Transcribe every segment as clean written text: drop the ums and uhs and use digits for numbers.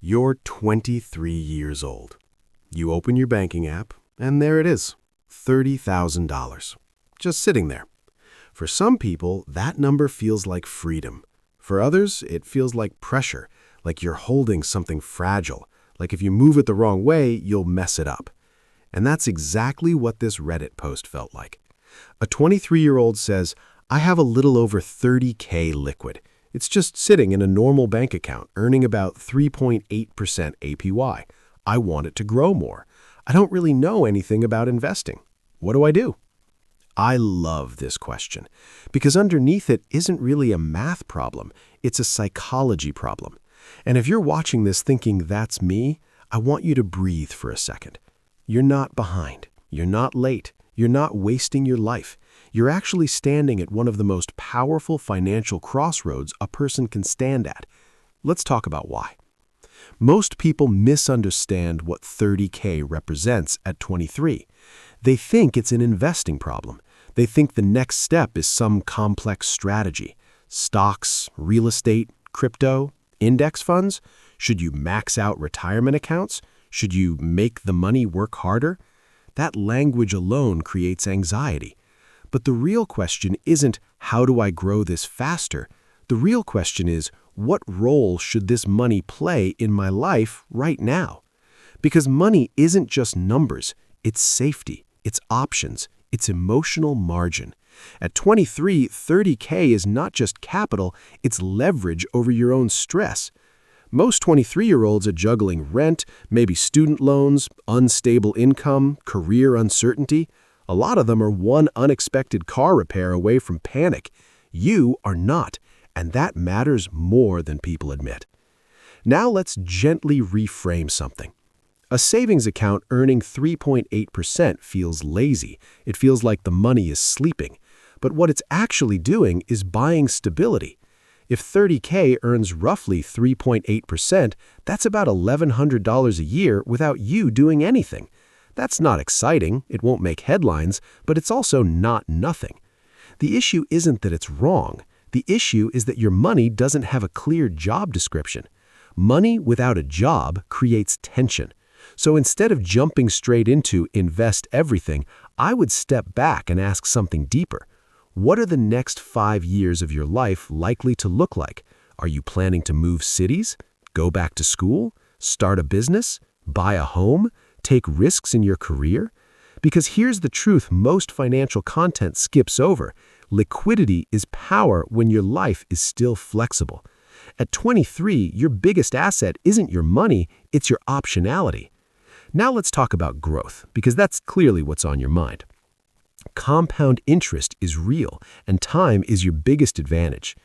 You're 23 years old. You open your banking app, and there it is, $30,000. Just sitting there. For some people, that number feels like freedom. For others, it feels like pressure, like you're holding something fragile, like if you move it the wrong way, you'll mess it up. And that's exactly what this Reddit post felt like. A 23-year-old says, I have a little over $30K liquid. It's just sitting in a normal bank account, earning about 3.8% APY. I want it to grow more. I don't really know anything about investing. What do I do? I love this question because underneath it isn't really a math problem. It's a psychology problem. And if you're watching this thinking that's me, I want you to breathe for a second. You're not behind. You're not late. You're not wasting your life. You're actually standing at one of the most powerful financial crossroads a person can stand at. Let's talk about why. Most people misunderstand what 30K represents at 23. They think it's an investing problem. They think the next step is some complex strategy. Stocks, real estate, crypto, index funds? Should you max out retirement accounts? Should you make the money work harder? That language alone creates anxiety. But the real question isn't, how do I grow this faster? The real question is, what role should this money play in my life right now? Because money isn't just numbers, it's safety, it's options, it's emotional margin. At 23, 30K is not just capital, it's leverage over your own stress. Most 23-year-olds are juggling rent, maybe student loans, unstable income, career uncertainty. A lot of them are one unexpected car repair away from panic. You are not, and that matters more than people admit. Now let's gently reframe something. A savings account earning 3.8% feels lazy. It feels like the money is sleeping. But what it's actually doing is buying stability. If 30K earns roughly 3.8%, that's about $1,100 a year without you doing anything. That's not exciting, it won't make headlines, but it's also not nothing. The issue isn't that it's wrong. The issue is that your money doesn't have a clear job description. Money without a job creates tension. So instead of jumping straight into invest everything, I would step back and ask something deeper. What are the next 5 years of your life likely to look like? Are you planning to move cities? Go back to school? Start a business? Buy a home? Take risks in your career? Because here's the truth most financial content skips over. Liquidity is power when your life is still flexible. At 23, your biggest asset isn't your money, it's your optionality. Now let's talk about growth, because that's clearly what's on your mind. Compound interest is real, and time is your biggest advantage.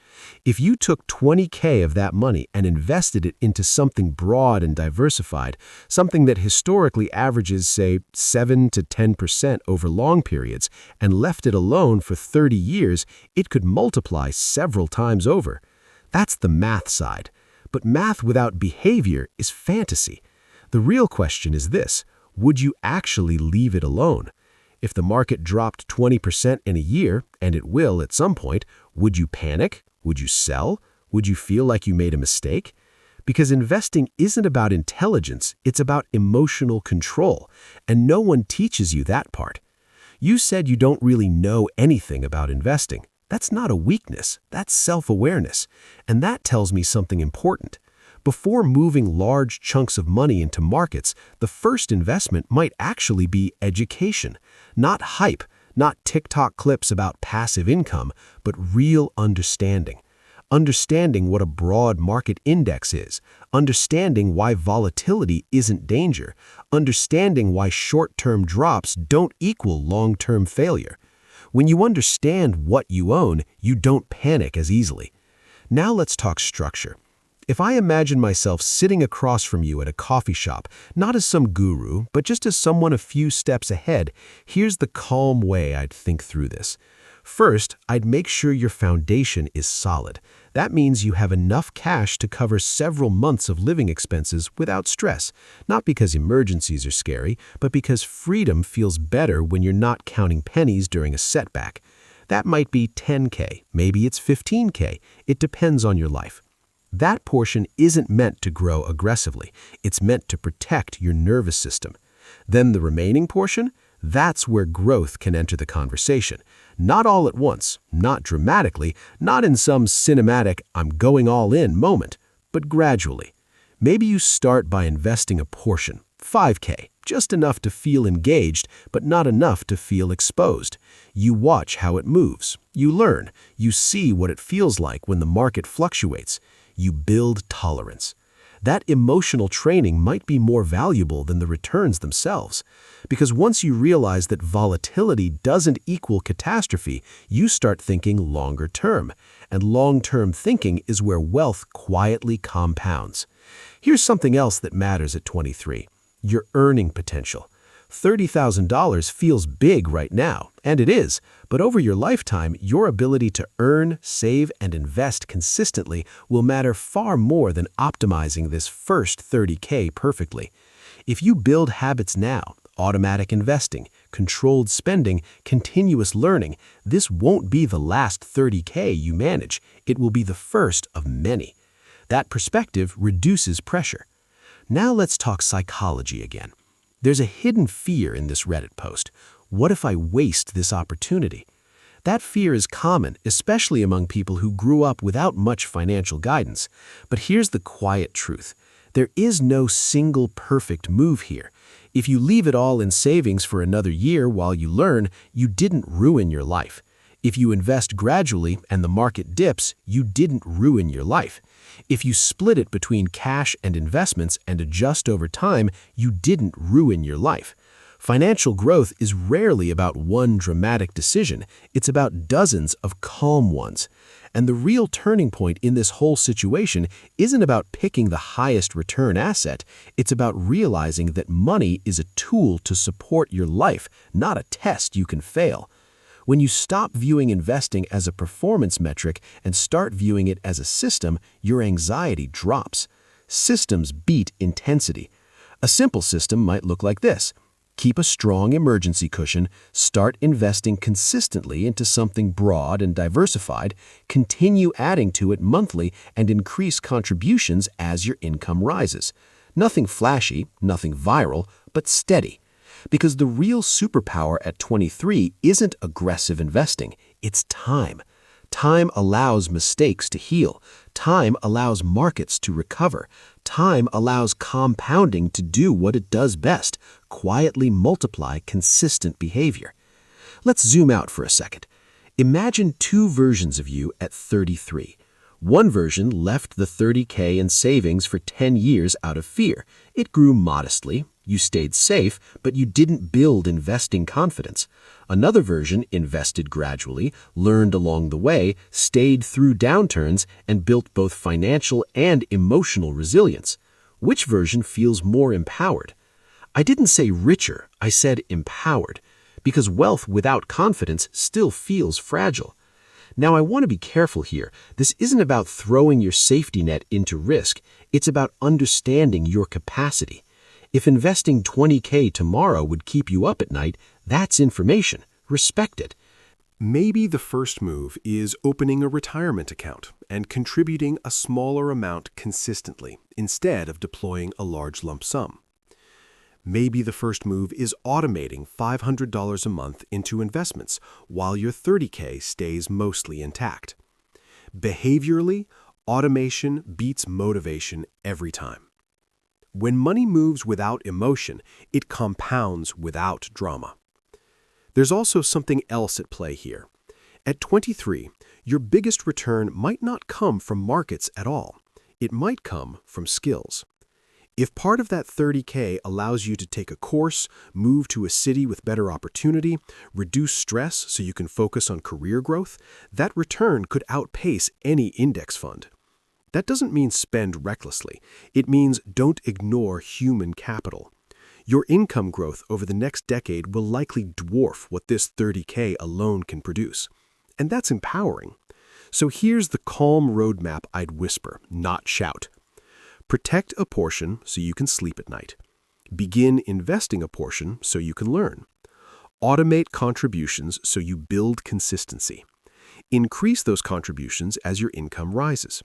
If you took 20K of that money and invested it into something broad and diversified, something that historically averages, say, 7 to 10% over long periods, and left it alone for 30 years, it could multiply several times over. That's the math side. But math without behavior is fantasy. The real question is this: would you actually leave it alone? If the market dropped 20% in a year, and it will at some point, would you panic? Would you sell? Would you feel like you made a mistake? Because investing isn't about intelligence, it's about emotional control, and no one teaches you that part. You said you don't really know anything about investing. That's not a weakness, that's self-awareness, and that tells me something important. Before moving large chunks of money into markets, the first investment might actually be education. Not hype, not TikTok clips about passive income, but real understanding. Understanding what a broad market index is, understanding why volatility isn't danger, understanding why short-term drops don't equal long-term failure. When you understand what you own, you don't panic as easily. Now let's talk structure. If I imagine myself sitting across from you at a coffee shop, not as some guru, but just as someone a few steps ahead, here's the calm way I'd think through this. First, I'd make sure your foundation is solid. That means you have enough cash to cover several months of living expenses without stress, not because emergencies are scary, but because freedom feels better when you're not counting pennies during a setback. That might be 10K, maybe it's 15K. It depends on your life. That portion isn't meant to grow aggressively. It's meant to protect your nervous system. Then the remaining portion, that's where growth can enter the conversation. Not all at once, not dramatically, not in some cinematic "I'm going all in" moment, but gradually. Maybe you start by investing a portion, 5K, just enough to feel engaged, but not enough to feel exposed. You watch how it moves. You learn. You see what it feels like when the market fluctuates. You build tolerance. That emotional training might be more valuable than the returns themselves. Because once you realize that volatility doesn't equal catastrophe, you start thinking longer term. And long-term thinking is where wealth quietly compounds. Here's something else that matters at 23. Your earning potential. $30,000 feels big right now, and it is, but over your lifetime, your ability to earn, save, and invest consistently will matter far more than optimizing this first 30K perfectly. If you build habits now, automatic investing, controlled spending, continuous learning, this won't be the last 30K you manage. It will be the first of many. That perspective reduces pressure. Now let's talk psychology again. There's a hidden fear in this Reddit post. What if I waste this opportunity? That fear is common, especially among people who grew up without much financial guidance. But here's the quiet truth. There is no single perfect move here. If you leave it all in savings for another year while you learn, you didn't ruin your life. If you invest gradually and the market dips, you didn't ruin your life. If you split it between cash and investments and adjust over time, you didn't ruin your life. Financial growth is rarely about one dramatic decision. It's about dozens of calm ones. And the real turning point in this whole situation isn't about picking the highest return asset. It's about realizing that money is a tool to support your life, not a test you can fail. When you stop viewing investing as a performance metric and start viewing it as a system, your anxiety drops. Systems beat intensity. A simple system might look like this. Keep a strong emergency cushion, start investing consistently into something broad and diversified, continue adding to it monthly, and increase contributions as your income rises. Nothing flashy, nothing viral, but steady. Because the real superpower at 23 isn't aggressive investing, it's time. Time allows mistakes to heal. Time allows markets to recover. Time allows compounding to do what it does best, quietly multiply consistent behavior. Let's zoom out for a second. Imagine two versions of you at 33. One version left the 30K in savings for 10 years out of fear. It grew modestly. You stayed safe, but you didn't build investing confidence. Another version invested gradually, learned along the way, stayed through downturns, and built both financial and emotional resilience. Which version feels more empowered? I didn't say richer, I said empowered, because wealth without confidence still feels fragile. Now, I want to be careful here. This isn't about throwing your safety net into risk. It's about understanding your capacity. If investing 20K tomorrow would keep you up at night, that's information. Respect it. Maybe the first move is opening a retirement account and contributing a smaller amount consistently instead of deploying a large lump sum. Maybe the first move is automating $500 a month into investments while your 30K stays mostly intact. Behaviorally, automation beats motivation every time. When money moves without emotion, it compounds without drama. There's also something else at play here. At 23, your biggest return might not come from markets at all. It might come from skills. If part of that 30K allows you to take a course, move to a city with better opportunity, reduce stress so you can focus on career growth, that return could outpace any index fund. That doesn't mean spend recklessly. It means don't ignore human capital. Your income growth over the next decade will likely dwarf what this 30K alone can produce. And that's empowering. So here's the calm roadmap I'd whisper, not shout. Protect a portion so you can sleep at night. Begin investing a portion so you can learn. Automate contributions so you build consistency. Increase those contributions as your income rises.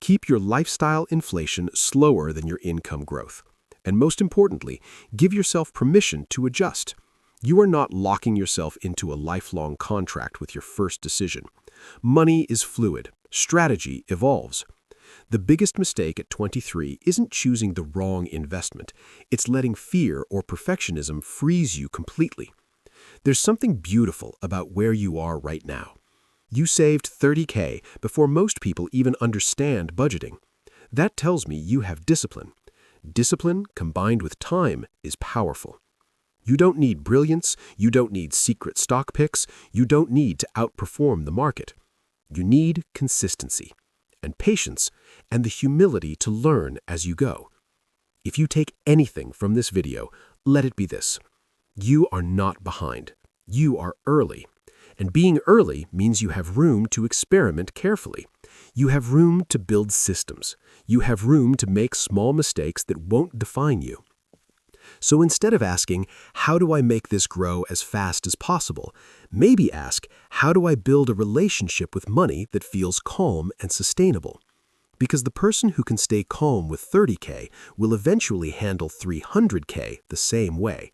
Keep your lifestyle inflation slower than your income growth. And most importantly, give yourself permission to adjust. You are not locking yourself into a lifelong contract with your first decision. Money is fluid. Strategy evolves. The biggest mistake at 23 isn't choosing the wrong investment. It's letting fear or perfectionism freeze you completely. There's something beautiful about where you are right now. You saved $30K before most people even understand budgeting. That tells me you have discipline. Discipline combined with time is powerful. You don't need brilliance, you don't need secret stock picks, you don't need to outperform the market. You need consistency and patience and the humility to learn as you go. If you take anything from this video, let it be this. You are not behind. You are early. And being early means you have room to experiment carefully. You have room to build systems. You have room to make small mistakes that won't define you. So instead of asking, how do I make this grow as fast as possible, maybe ask, how do I build a relationship with money that feels calm and sustainable? Because the person who can stay calm with $30K will eventually handle $300K the same way.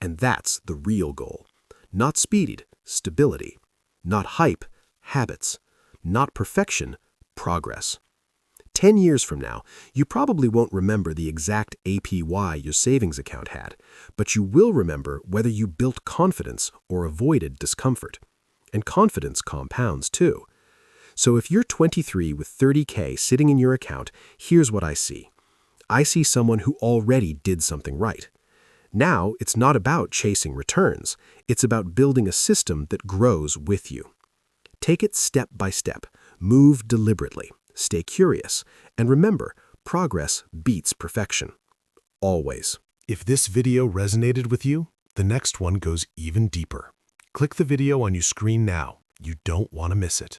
And that's the real goal. Not speed, stability. Not hype, habits. Not perfection, progress. 10 years from now, you probably won't remember the exact APY your savings account had, but you will remember whether you built confidence or avoided discomfort. And confidence compounds too. So if you're 23 with $30K sitting in your account, here's what I see. I see someone who already did something right. Now, it's not about chasing returns. It's about building a system that grows with you. Take it step by step. Move deliberately. Stay curious. And remember, progress beats perfection. Always. If this video resonated with you, the next one goes even deeper. Click the video on your screen now. You don't want to miss it.